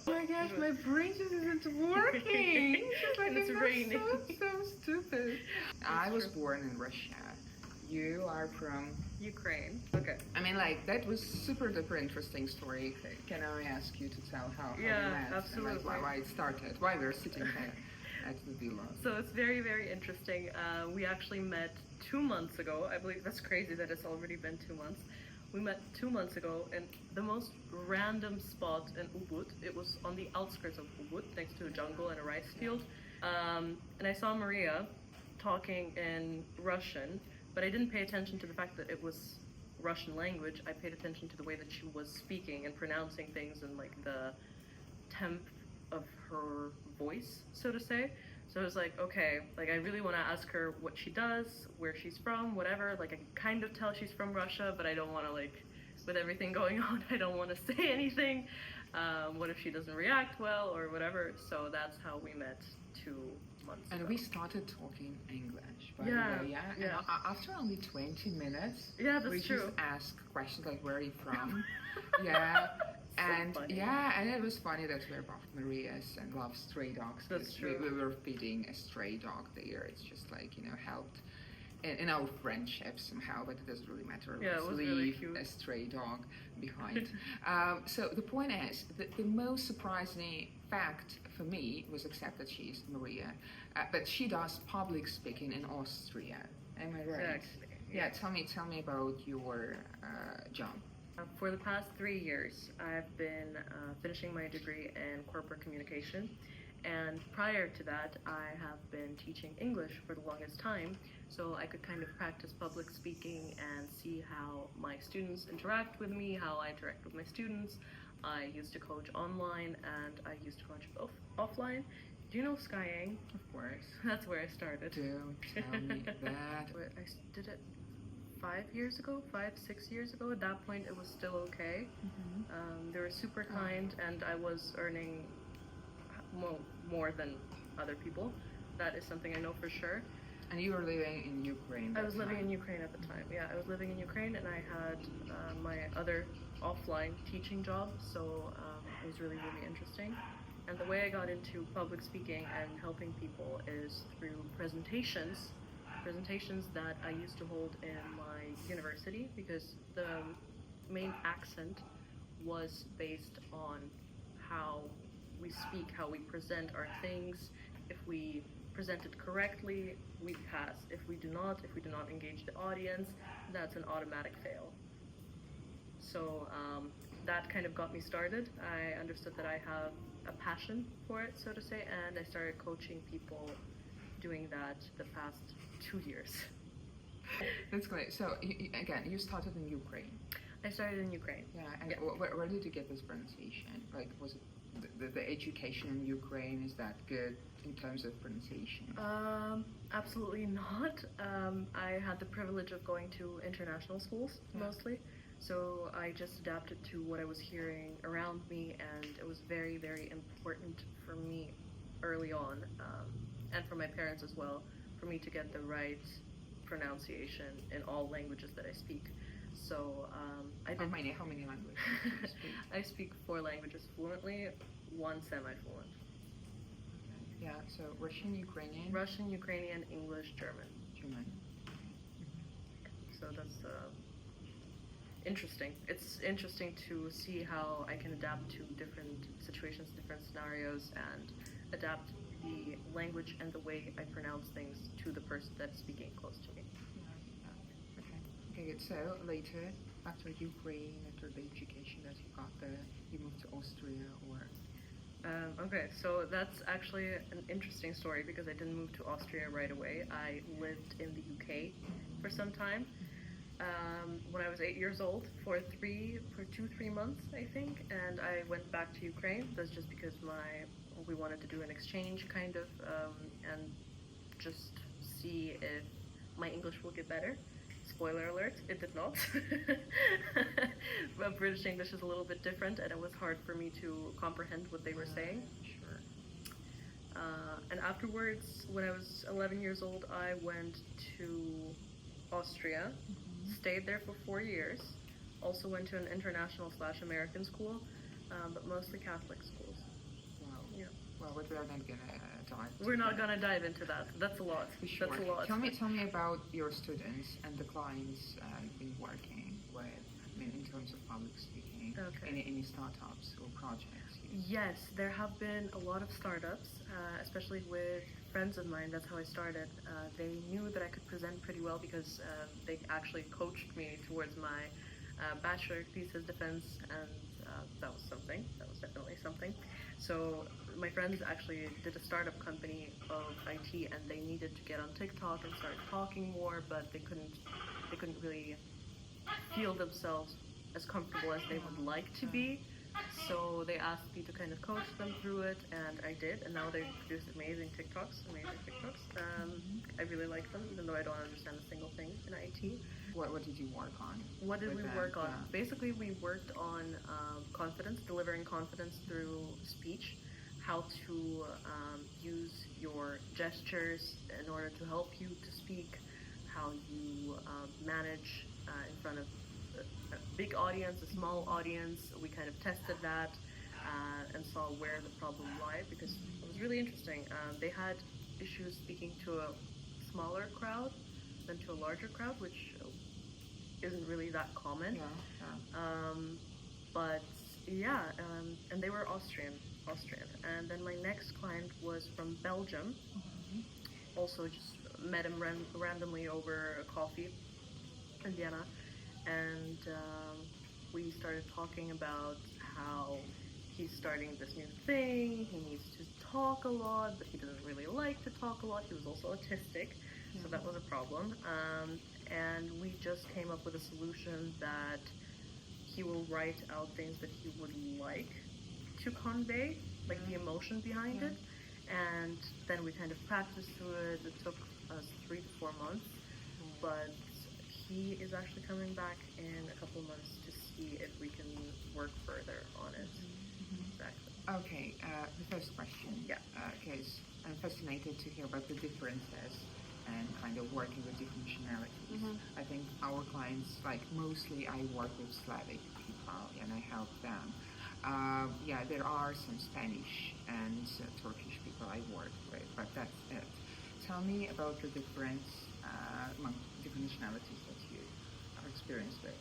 Oh my gosh, my brain just isn't working. It's raining. So stupid. I was born in Russia. You are from Ukraine. Okay. I mean, like, that was super duper interesting story. Can I ask you to tell how we met? Absolutely. And, like, why it started, why we're sitting here at the villa. So it's very, very interesting. We actually met 2 months ago. I believe that's crazy that it's already been 2 months. We met 2 months ago in the most random spot in Ubud. It was on the outskirts of Ubud, next to a jungle and a rice field. And I saw Maria talking in Russian, but I didn't pay attention to the fact that it was Russian language. I paid attention to the way that she was speaking and pronouncing things and like the temp of her voice, so to say. So I was like, okay, like I really want to ask her what she does, where she's from, whatever. Like I can kind of tell she's from Russia, but I don't want to, like, with everything going on, I don't want to say anything. What if she doesn't react well or whatever? So that's how we met 2 months ago. And we started talking English, by Yeah, the way, yeah. And after only 20 minutes, Yeah, that's we true. just asked questions like, where are you from? Yeah. And funny. yeah, and it was funny that we're both Marias and love stray dogs. That's true. We were feeding a stray dog there. It's just like, you know, helped in our friendship somehow, but it doesn't really matter. Yeah, it Let's was leave really cute. a stray dog behind. So the point is, the most surprising fact for me was except that she's Maria, but she does public speaking in Austria. Am I right? Exactly. Yeah, tell me about your job. For the past 3 years, I've been finishing my degree in corporate communication, and prior to that, I have been teaching English for the longest time, so I could kind of practice public speaking and see how my students interact with me, how I interact with my students. I used to coach online, and I used to coach offline. Do you know Skyeng? Of course. That's where I started. Don't tell me that. I did it 6 years ago. At that point, it was still okay. They were super kind, and I was earning more than other people. That is something I know for sure. And you were living in Ukraine. I was living in Ukraine at the time. Yeah, I was living in Ukraine, and I had my other offline teaching job, so it was really, really interesting. And the way I got into public speaking and helping people is through presentations that I used to hold in my university, because the main accent was based on how we speak, how we present our things. If we present it correctly, we pass. If we do not engage the audience, that's an automatic fail. So that kind of got me started. I understood that I have a passion for it, so to say, and I started coaching people doing that the past 2 years. That's great. So again, you started in Ukraine. I started in Ukraine. Yeah, and where did you get this pronunciation? Like, was it the education in Ukraine, is that good in terms of pronunciation? Absolutely not. I had the privilege of going to international schools mostly, so I just adapted to what I was hearing around me, and it was very, very important for me early on, and for my parents as well, for me to get the right pronunciation in all languages that I speak. So I did. How many languages do you speak? I speak 4 languages fluently, 1 semi-fluent. Yeah, so Russian, Ukrainian, English, German. So that's interesting. It's interesting to see how I can adapt to different situations, different scenarios, and adapt the language and the way I pronounce things to the person that's speaking close to me. Okay, good. So later, after Ukraine, after the education that you got there, you moved to Austria, or? Okay, so that's actually an interesting story, because I didn't move to Austria right away. I lived in the UK for some time. When I was 8 years old, for 2-3 months, I think, and I went back to Ukraine. That's just because we wanted to do an exchange, kind of, and just see if my English will get better. Spoiler alert, it did not. But British English is a little bit different, and it was hard for me to comprehend what they were saying. Sure. And afterwards, when I was 11 years old, I went to Austria, stayed there for 4 years, Also went to an international/American school, but mostly Catholic schools. Wow. Yeah. Well, we're not going to dive. We're not gonna dive into that. That's a lot. Sure. That's a lot. Tell me about your students and the clients you've been working with. I mean, in terms of public speaking. Okay. Any startups or projects? Yes, there have been a lot of startups, especially with friends of mine. That's how I started. They knew that I could present pretty well because they actually coached me towards my bachelor thesis defense, and that was something. That was definitely something. So my friends actually did a startup company of IT, and they needed to get on TikTok and start talking more, but they couldn't really feel themselves as comfortable as they would like to be. So they asked me to kind of coach them through it, and I did, and now they produce amazing TikToks. I really like them, even though I don't understand a single thing in IT. What did you work on? What did we work on? Yeah. Basically, we worked on confidence, delivering confidence through speech, how to use your gestures in order to help you to speak, how you manage in front of a big audience, a small audience. We kind of tested that and saw where the problem lied, because it was really interesting. They had issues speaking to a smaller crowd than to a larger crowd, which isn't really that common. But yeah, and they were Austrian. And then my next client was from Belgium. Also just met him randomly over a coffee in Vienna, and we started talking about how he's starting this new thing. He needs to talk a lot, but he doesn't really like to talk a lot. He was also autistic, so that was a problem. And we just came up with a solution that he will write out things that he would like to convey, like the emotion behind it. And then we kind of practiced through it. It took us 3 to 4 months, but he is actually coming back in a couple months to see if we can work further on it. Exactly. Okay, the first question. Yeah. Because I'm fascinated to hear about the differences and kind of working with different nationalities. I think our clients, like mostly I work with Slavic people and I help them. Yeah, there are some Spanish and Turkish people I work with, but that's it. Tell me about the difference among different nationalities that you have experienced with.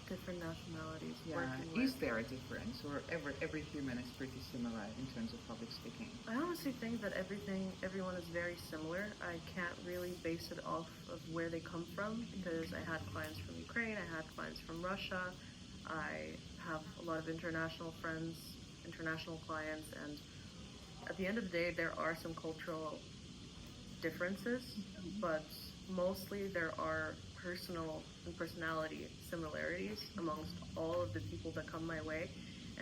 Different nationalities. Yeah, Working with. is there a difference, or every human is pretty similar in terms of public speaking? I honestly think that everyone is very similar. I can't really base it off of where they come from, because I had clients from Ukraine, I had clients from Russia, I have a lot of international friends, international clients, and at the end of the day, there are some cultural differences, but mostly there are personal and personality similarities amongst all of the people that come my way.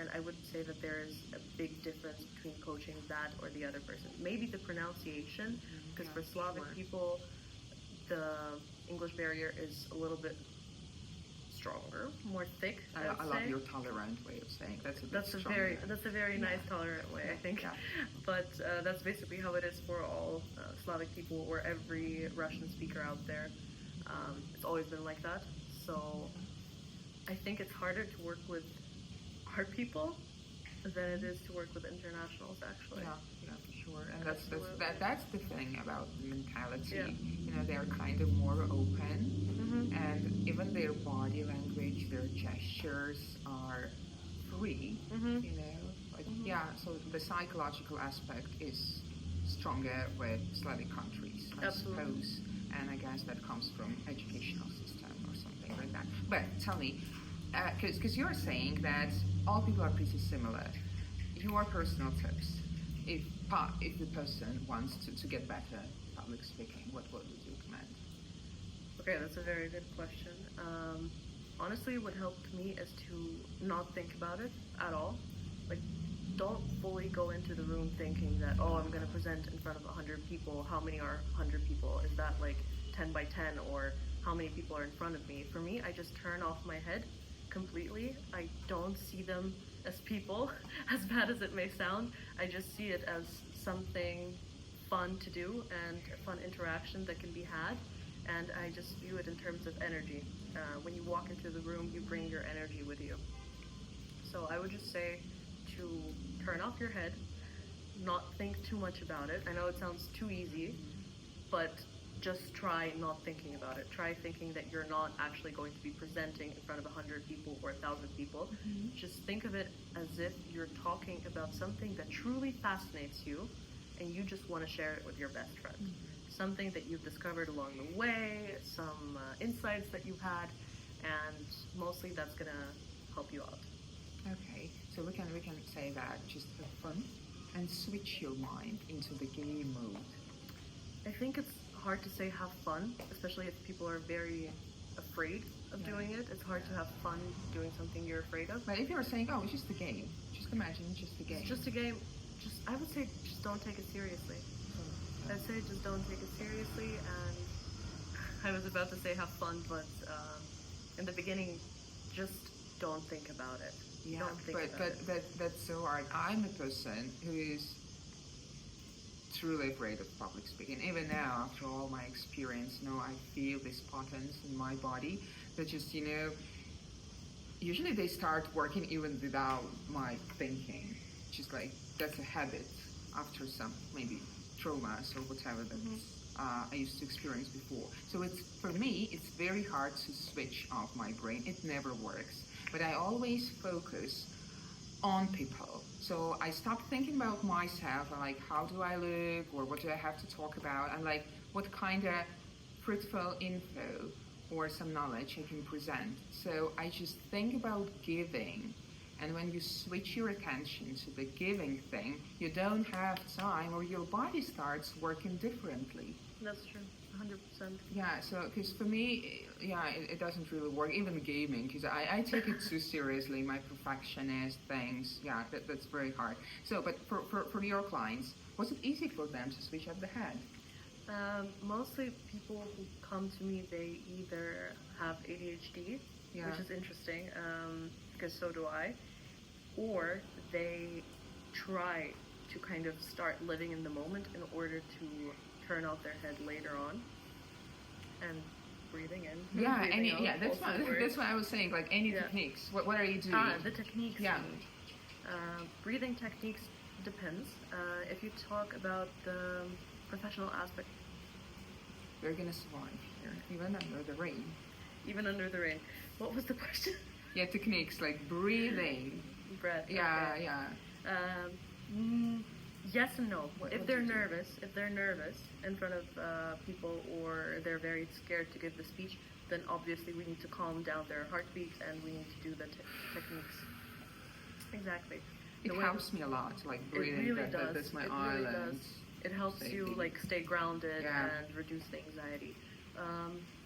And I wouldn't say that there is a big difference between coaching that or the other person. Maybe the pronunciation, because for Slavic people, the English barrier is a little bit stronger, more thick. I love your tolerant way of saying that's a bit stronger. That's a very nice tolerant way, I think. Yeah. But that's basically how it is for all Slavic people, or every Russian speaker out there. It's always been like that. So I think it's harder to work with our people than it is to work with internationals, actually. Yeah, for sure. And that's the thing about the mentality. Yeah. You know, they're kind of more open, and even their body language, their gestures are free. You know, like yeah. So the psychological aspect is stronger with Slavic countries, I suppose. And I guess that comes from educational system or something like that. But tell me, because you're saying that all people are pretty similar. Your personal tips, if the person wants to get better public speaking, what would you recommend? Okay, that's a very good question. Honestly, what helped me is to not think about it at all. Like, don't fully go into the room thinking that, oh, I'm going to present in front of 100 people. How many are 100 people? Is that like 10 by 10, or how many people are in front of me? For me, I just turn off my head completely. I don't see them as people, as bad as it may sound. I just see it as something fun to do and a fun interaction that can be had. and I just view it in terms of energy. When you walk into the room, you bring your energy with you. So I would just say to turn off your head, not think too much about it. I know it sounds too easy, but just try not thinking about it. Try thinking that you're not actually going to be presenting in front of 100 people or 1,000 people. Just think of it as if you're talking about something that truly fascinates you and you just want to share it with your best friend. Something that you've discovered along the way, some insights that you've had, and mostly that's going to help you out. Okay, so we can say that just have fun and switch your mind into the game mode. I think it's hard to say have fun, especially if people are very afraid of doing it. It's hard to have fun doing something you're afraid of. But if you're saying, oh, it's just a game, just imagine it's just a game. It's just a game. I would say just don't take it seriously. I'd say just don't take it seriously, and I was about to say have fun, but in the beginning, just don't think about it. Yeah, don't think about it. That's so hard. I'm a person who is truly afraid of public speaking. Even now, after all my experience, I feel these patterns in my body that just, usually they start working even without my thinking. Just like, that's a habit after some maybe traumas or whatever that I used to experience before. So for me, it's very hard to switch off my brain. It never works. But I always focus on people. So I stopped thinking about myself and like, how do I look, or what do I have to talk about, and like what kind of fruitful info or some knowledge I can present. So I just think about giving. And when you switch your attention to the giving thing, you don't have time, or your body starts working differently. That's true, 100%. Yeah, so because for me, it doesn't really work, even gaming, because I take it too seriously, my perfectionist things, that's very hard. So, but for your clients, was it easy for them to switch up the head? Mostly people who come to me, they either have ADHD, which is interesting, because so do I, or they try to kind of start living in the moment in order to turn off their head later on, and breathing in. Breathing out, that's what I was saying. Like any techniques. What are you doing? The techniques. Yeah. Breathing techniques depends. If you talk about the professional aspect, we're gonna survive here, even under the rain. Even under the rain. What was the question? Yeah, techniques like breathing. Breath. Yeah. Yes and no. If they're do? nervous in front of people, or they're very scared to give the speech, then obviously we need to calm down their heartbeat and we need to do the techniques. Exactly. It helps me a lot, like breathing. It really does. That's my Really island. does. It helps you like stay grounded and reduce the anxiety.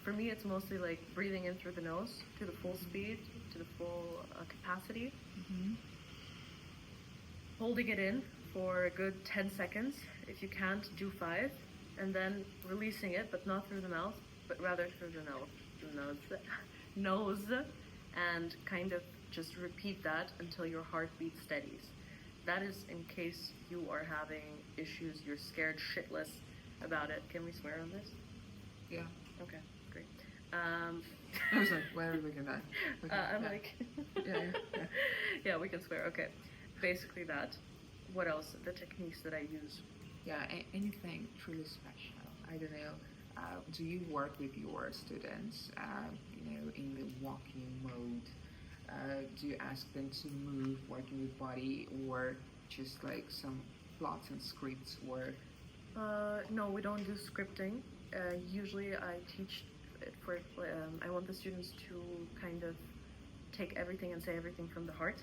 For me, it's mostly like breathing in through the nose to the full speed, to the full capacity. Holding it in for a good 10 seconds. If you can't, do 5. And then releasing it, but not through the mouth, but rather through the nose. And kind of just repeat that until your heartbeat steadies. That is in case you are having issues, you're scared shitless about it. Can we swear on this? Yeah. Okay, great. I was like, why are we looking at that? Okay, I'm like... Yeah, we can swear. Okay. Basically that. What else? The techniques that I use. Yeah, anything truly special. I don't know. Do you work with your students, in the walking mode? Do you ask them to move, working with body, or just like some plots and scripts, or? No, we don't do scripting. Usually I teach it for, I want the students to kind of take everything and say everything from the heart,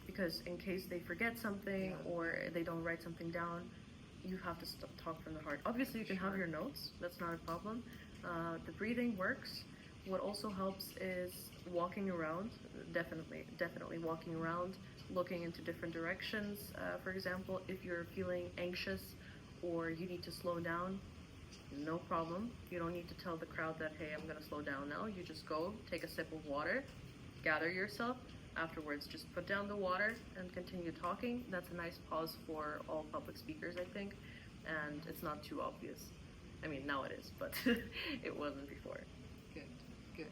because in case they forget something or they don't write something down, you have to talk from the heart. Obviously you can have your notes, that's not a problem. The breathing works. What also helps is walking around, definitely walking around, looking into different directions. For example, if you're feeling anxious or you need to slow down, no problem. You don't need to tell the crowd that, hey, I'm gonna slow down now. You just go, take a sip of water, gather yourself. Afterwards, just put down the water and continue talking. That's a nice pause for all public speakers, I think, and it's not too obvious. I mean, now it is, but it wasn't before. Good, good.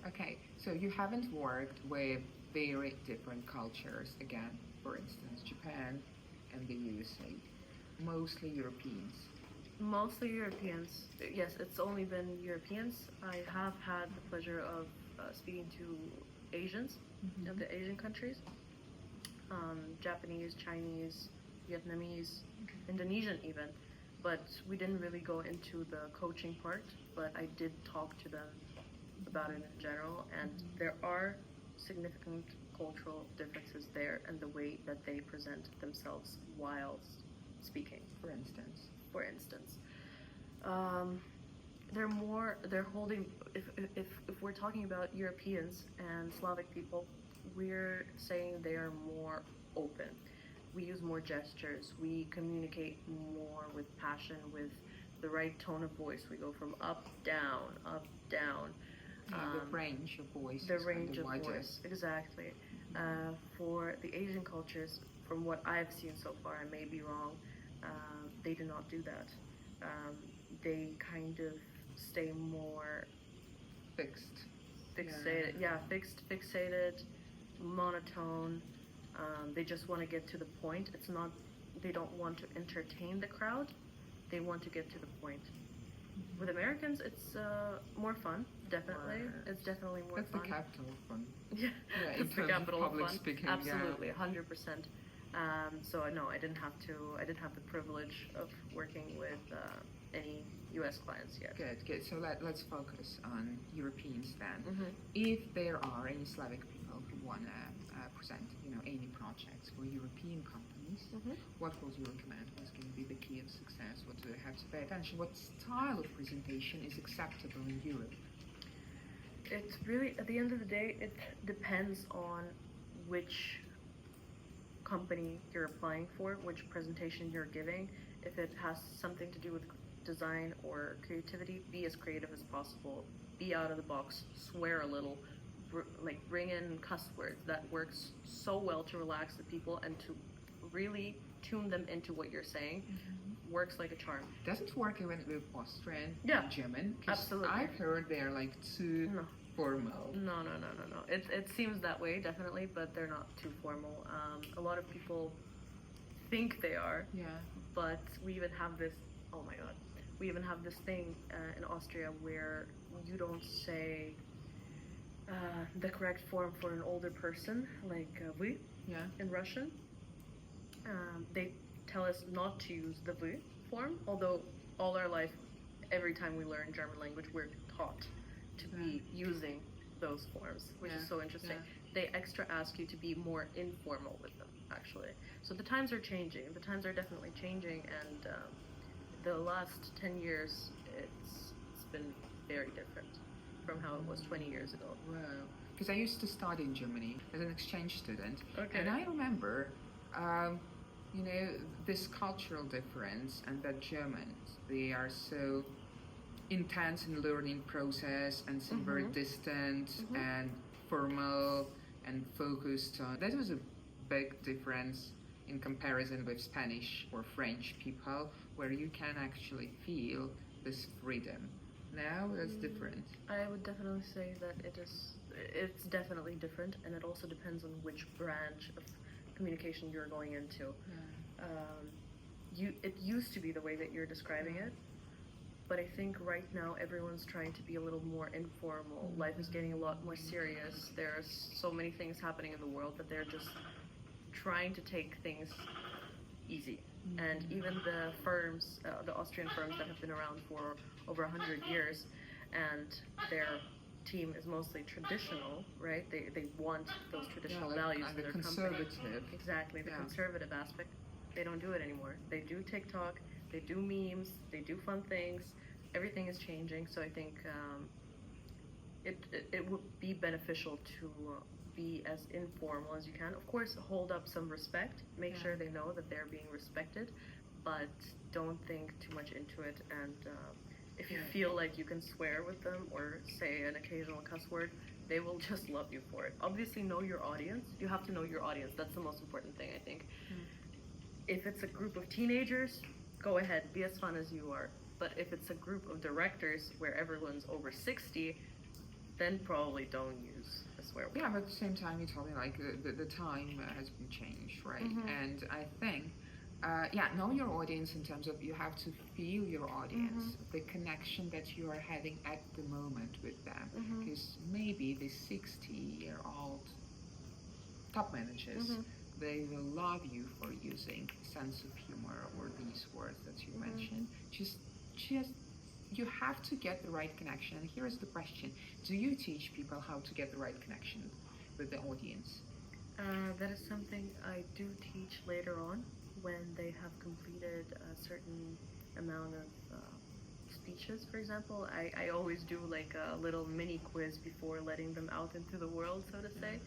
Okay, so you haven't worked with very different cultures again, for instance, Japan and the USA, mostly Europeans. Mostly Europeans. Yes, it's only been Europeans. I have had the pleasure of speaking to Asians of the Asian countries, Japanese, Chinese, Vietnamese, Indonesian even, but we didn't really go into the coaching part, but I did talk to them about it in general, and there are significant cultural differences there and the way that they present themselves while speaking. For instance, they're holding, if we're talking about Europeans and Slavic people, we're saying they are more open. We use more gestures, we communicate more with passion, with the right tone of voice. We go from up, down, the range of voice. The range of voice, exactly. For the Asian cultures, from what I've seen so far, I may be wrong, they do not do that. They kind of stay more fixated, fixated, monotone. They just want to get to the point. It's not, they don't want to entertain the crowd. They want to get to the point. With Americans, it's more fun, definitely. It's definitely more That's fun. the capital of fun. Yeah, in it's the terms of capital of public fun. speaking, Absolutely, 100%. So no, I didn't have the privilege of working with any U.S. clients yet. Good. So let's focus on Europeans then. If there are any Slavic people who want to present, any projects for European companies, what would you recommend? What's going to be the key of success? What do they have to pay attention? What style of presentation is acceptable in Europe? It's really, at the end of the day, it depends on which company you're applying for, which presentation you're giving. If it has something to do with design or creativity, be as creative as possible, be out of the box, swear a little, bring in cuss words. That works so well to relax the people and to really tune them into what you're saying. Works like a charm. Doesn't work even with Austrian Yeah, and German? 'Cause absolutely. I've heard they're too formal. No. It seems that way, definitely, but they're not too formal. A lot of people think they are. Yeah. But we even have this, oh my god, we even have this thing in Austria where you don't say the correct form for an older person, like вы in Russian. They tell us not to use the вы form, although all our life, every time we learn German language, we're taught to be using those forms, which is so interesting. They extra ask you to be more informal with them, actually. So the times are changing. The times are definitely changing, and the last 10 years, it's been very different from how it was 20 years ago. Wow. Because I used to study in Germany as an exchange student, Okay. and I remember, this cultural difference, and that Germans, they are so intense in learning process and seem very distant and formal and focused on. That was a big difference in comparison with Spanish or French people, where you can actually feel this freedom. Now it's different. I would definitely say that it's definitely different, and it also depends on which branch of communication you're going into. It used to be the way that you're describing it, but I think right now everyone's trying to be a little more informal. Life is getting a lot more serious. There's so many things happening in the world that they're just trying to take things easy. And even the firms, the Austrian firms that have been around for over 100 years, and their team is mostly traditional, right? They want those traditional values in their company. Exactly, the conservative aspect. They don't do it anymore. They do TikTok, they do memes, they do fun things. Everything is changing, so I think it would be beneficial to be as informal as you can. Of course, hold up some respect. Make sure they know that they're being respected, but don't think too much into it. And if you feel like you can swear with them or say an occasional cuss word, they will just love you for it. Obviously, know your audience. You have to know your audience. That's the most important thing, I think. If it's a group of teenagers, go ahead, be as fun as you are. But if it's a group of directors where everyone's over 60, then probably don't use a swear word. Yeah, but at the same time, you told me like the time has been changed, right? And I think, know your audience in terms of you have to feel your audience, the connection that you are having at the moment with them. Because maybe the 60-year-old top managers, they will love you for using sense of humor or these words that you mentioned. Just you have to get the right connection. And here is the question: do you teach people how to get the right connection with the audience? That is something I do teach later on when they have completed a certain amount of speeches, for example. I always do like a little mini quiz before letting them out into the world, so to say.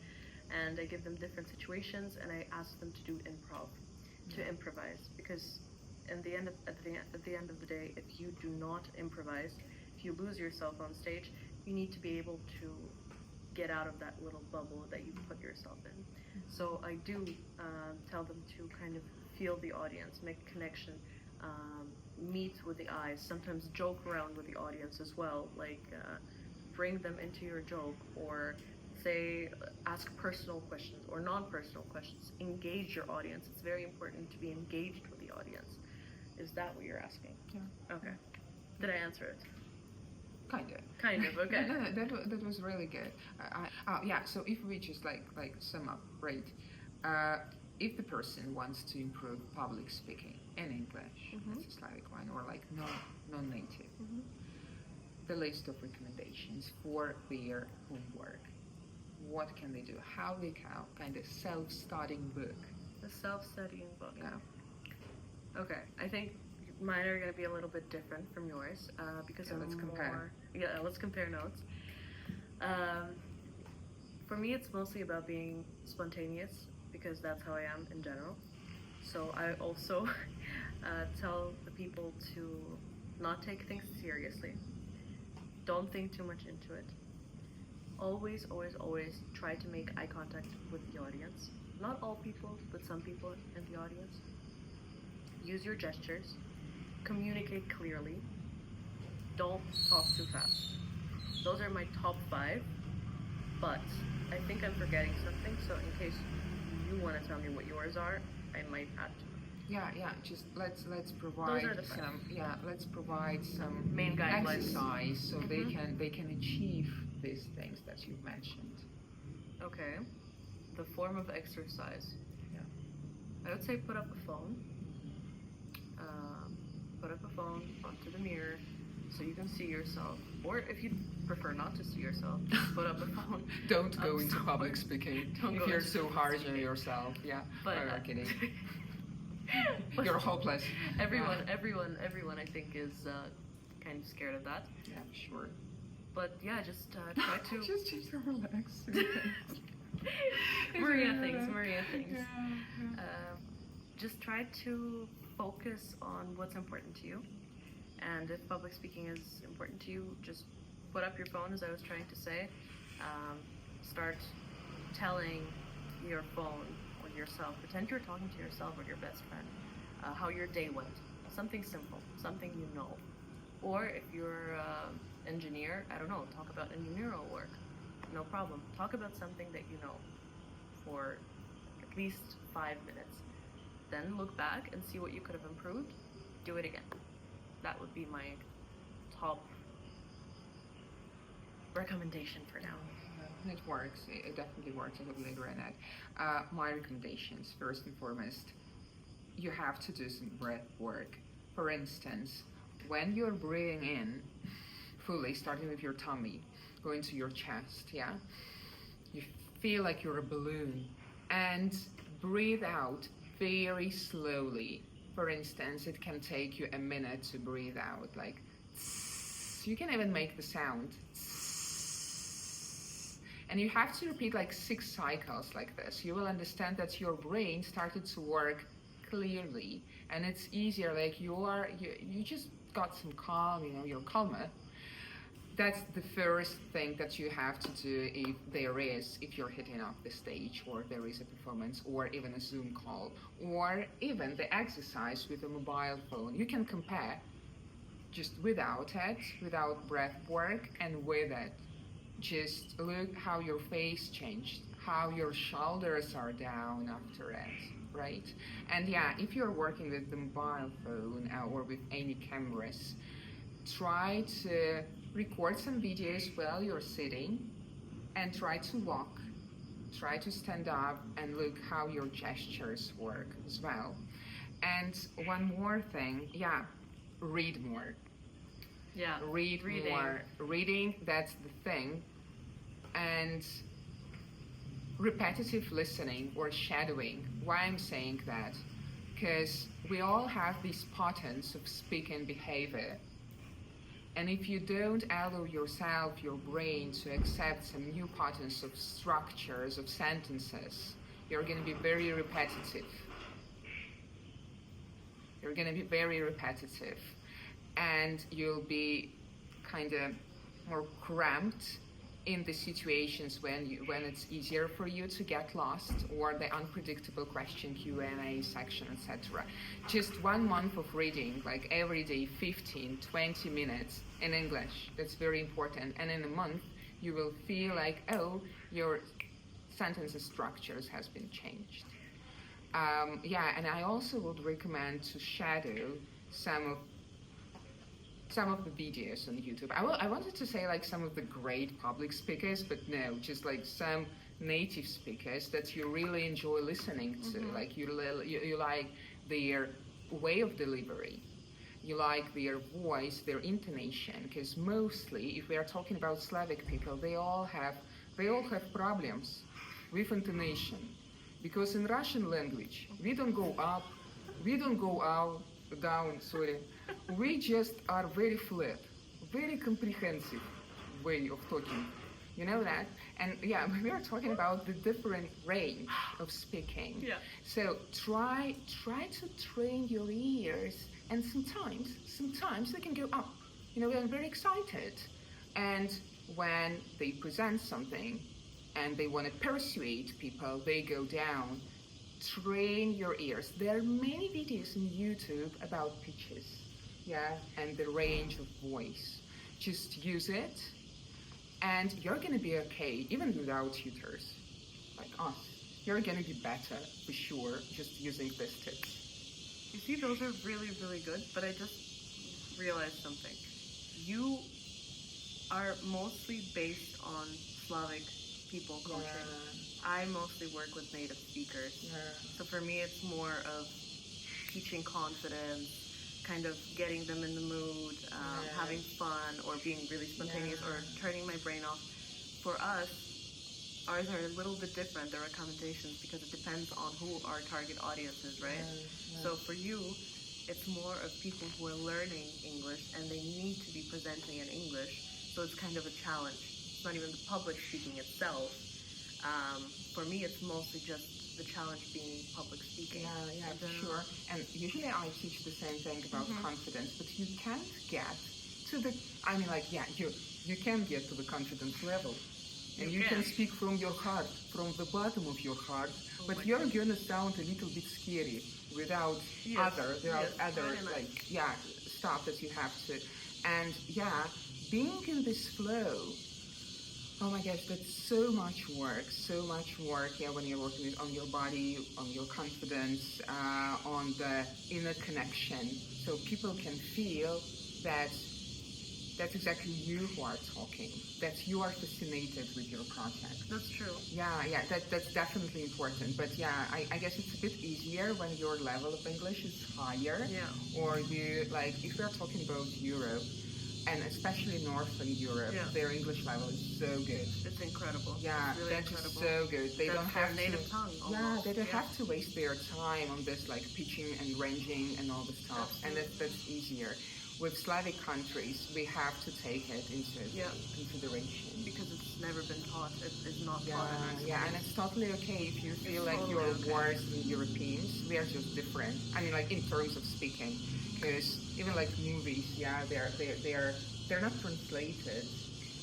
And I give them different situations and I ask them to do improv, to improvise, because at the end of the day, if you do not improvise, if you lose yourself on stage, you need to be able to get out of that little bubble that you put yourself in. So I do tell them to kind of feel the audience, make a connection, meet with the eyes, sometimes joke around with the audience as well, like bring them into your joke, or say ask personal questions or non-personal questions. Engage your audience. It's very important to be engaged with the audience. Is that what you're asking? Yeah. Okay. Did I answer it? Kind of, okay. That was really good. So if we just like sum up, right? If the person wants to improve public speaking in English, that's a Slavic one, or like non-native, the list of recommendations for their homework. What can they do? How they can kind of self-studying book. The self-studying book. Yeah. Okay, I think mine are going to be a little bit different from yours because let's compare. Let's compare notes. For me, it's mostly about being spontaneous because that's how I am in general. So I also tell the people to not take things seriously. Don't think too much into it. Always, always, always try to make eye contact with the audience. Not all people, but some people in the audience. Use your gestures, communicate clearly, don't talk too fast. Those are my top 5, but I think I'm forgetting something, so in case you want to tell me what yours are, I might add to. Yeah, just let's provide let's provide some main guidelines, exercise so they can achieve these things that you've mentioned. Okay, the form of exercise. Yeah, I would say put up a phone. Put up a phone onto the mirror so you can see yourself. Or if you prefer not to see yourself, just put up a phone. Don't go into public speaking. If you're so hard on yourself. Yeah, but I'm kidding. You're hopeless. Everyone I think is kind of scared of that. Yeah, sure. But yeah, just try to... just relax. Maria things. Yeah. Just try to focus on what's important to you. And if public speaking is important to you, just put up your phone, as I was trying to say. Start telling your phone or yourself, pretend you're talking to yourself or your best friend, how your day went. Something simple, something you know. Or if you're an engineer, I don't know, talk about engineering work. No problem. Talk about something that you know for at least 5 minutes. Then look back and see what you could have improved. Do it again. That would be my top recommendation for now. It works. It definitely works. I totally agree on that. My recommendations, first and foremost, you have to do some breath work. For instance, when you're breathing in fully, starting with your tummy, going to your chest, you feel like you're a balloon, and breathe out very slowly. For instance, it can take you a minute to breathe out, like tss. You can even make the sound tss. And you have to repeat like 6 cycles like this. You will understand that your brain started to work clearly, and it's easier, like you just got some calm, you're calmer. That's the first thing that you have to do if you're hitting up the stage, or there is a performance, or even a Zoom call, or even the exercise with a mobile phone. You can compare just without it, without breath work, and with it. Just look how your face changed, how your shoulders are down after it, right? And yeah, if you're working with the mobile phone or with any cameras, try to record some videos while you're sitting and try to walk, try to stand up and look how your gestures work as well. And one more thing, yeah, read more. Yeah, Reading more. Reading, that's the thing. And repetitive listening or shadowing. Why I'm saying that? Because we all have these patterns of speaking behavior. And if you don't allow yourself, your brain, to accept some new patterns of structures, of sentences, you're going to be very repetitive. You're going to be very repetitive. And you'll be kind of more cramped in the situations when it's easier for you to get lost, or the unpredictable question Q&A section, etc. Just 1 month of reading, like every day, 15, 20 minutes in English. That's very important. And in a month, you will feel like, oh, your sentence structures has been changed. And I also would recommend to shadow some of the videos on YouTube. I wanted to say like some of the great public speakers, but no, just like some native speakers that you really enjoy listening to. Like you like their way of delivery, you like their voice, their intonation. Because mostly, if we are talking about Slavic people, they all have problems with intonation. Because in Russian language, we don't go up, we don't go out, down, sorry. We just are very flat, very comprehensive way of talking. You know that? And yeah, we are talking about the different range of speaking. Yeah. So try to train your ears, and sometimes they can go up. You know, they're very excited. And when they present something and they want to persuade people, they go down. Train your ears. There are many videos on YouTube about pitches, yeah, and the range of voice. Just use it, and you're gonna be okay, even without tutors like us. You're gonna be better for sure, just using this tips. You see, those are really, really good, but I just realized something. You are mostly based on Slavic people coaching. I mostly work with native speakers. So for me, it's more of teaching confidence, kind of getting them in the mood, having fun, or being really spontaneous, or turning my brain off. For us, ours are a little bit different, the recommendations, because it depends on who our target audience is, right? So for you, it's more of people who are learning English and they need to be presenting in English. So it's kind of a challenge. It's not even the public speaking itself. For me, it's mostly just the challenge being public speaking. Yeah, for sure. And usually I teach the same thing about confidence, but you can't get to the, you can get to the confidence level. And you can speak from your heart, from the bottom of your heart, but you're gonna sound a little bit scary without other stuff that you have to. And being in this flow, oh my gosh, that's so much work, when you're working on your body, on your confidence, on the inner connection. So people can feel that that's exactly you who are talking, that you are fascinated with your project. That's true. That's definitely important. But I guess it's a bit easier when your level of English is higher. Or you, like, if we're talking about Europe, and especially Northern Europe, their English level is so good. It's incredible. Yeah, really that's incredible. So good. They That's don't have their native to. tongue. Almost. They don't have to waste their time on this like pitching and ranging and all the stuff. Absolutely. And that's easier. With Slavic countries, we have to take it into consideration because it's never been taught. It's not taught. And it's totally okay if you feel like you're worse than Europeans. We are just different. I mean, like in terms of speaking, because even like movies, they're not translated.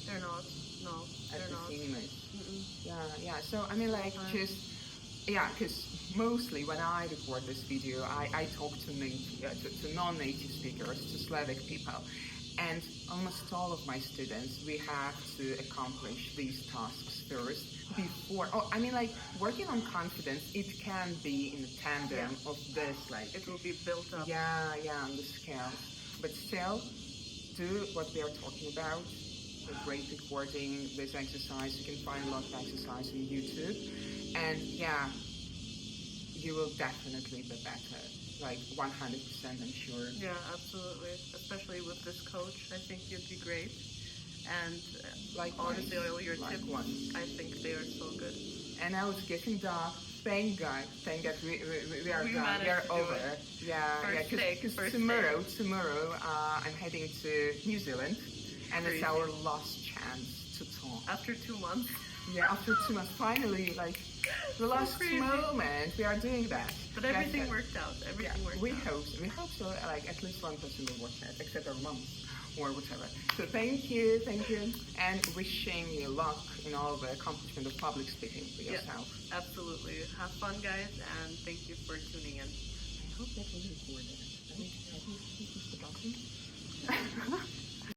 They're not. No, at they're the not. cinemas. So I mean, like just Yeah, because mostly when I record this video, I talk to non-native speakers, to Slavic people. And almost all of my students, we have to accomplish these tasks first before. Oh, I mean, like working on confidence, it can be in tandem of this, like It will be built up. yeah, on the scales. But still, do what we are talking about. A great recording, this exercise. You can find a lot of exercise on YouTube, and yeah, you will definitely be better. Like 100%, I'm sure. Yeah, absolutely. Especially with this coach, I think you'd be great. And honestly, all your tips, I think they are so good. And now it's getting dark. Thank God we are done. We are over. Because tomorrow I'm heading to New Zealand, and it's our last chance to talk. After 2 months. Yeah, after 2 months, finally, like the last moment, we are doing that. But everything worked out. We hope so. Like at least one person will watch it, except our moms or whatever. So thank you, and wishing you luck in all the accomplishment of public speaking for yourself. Absolutely. Have fun, guys, and thank you for tuning in. I hope that was recorded.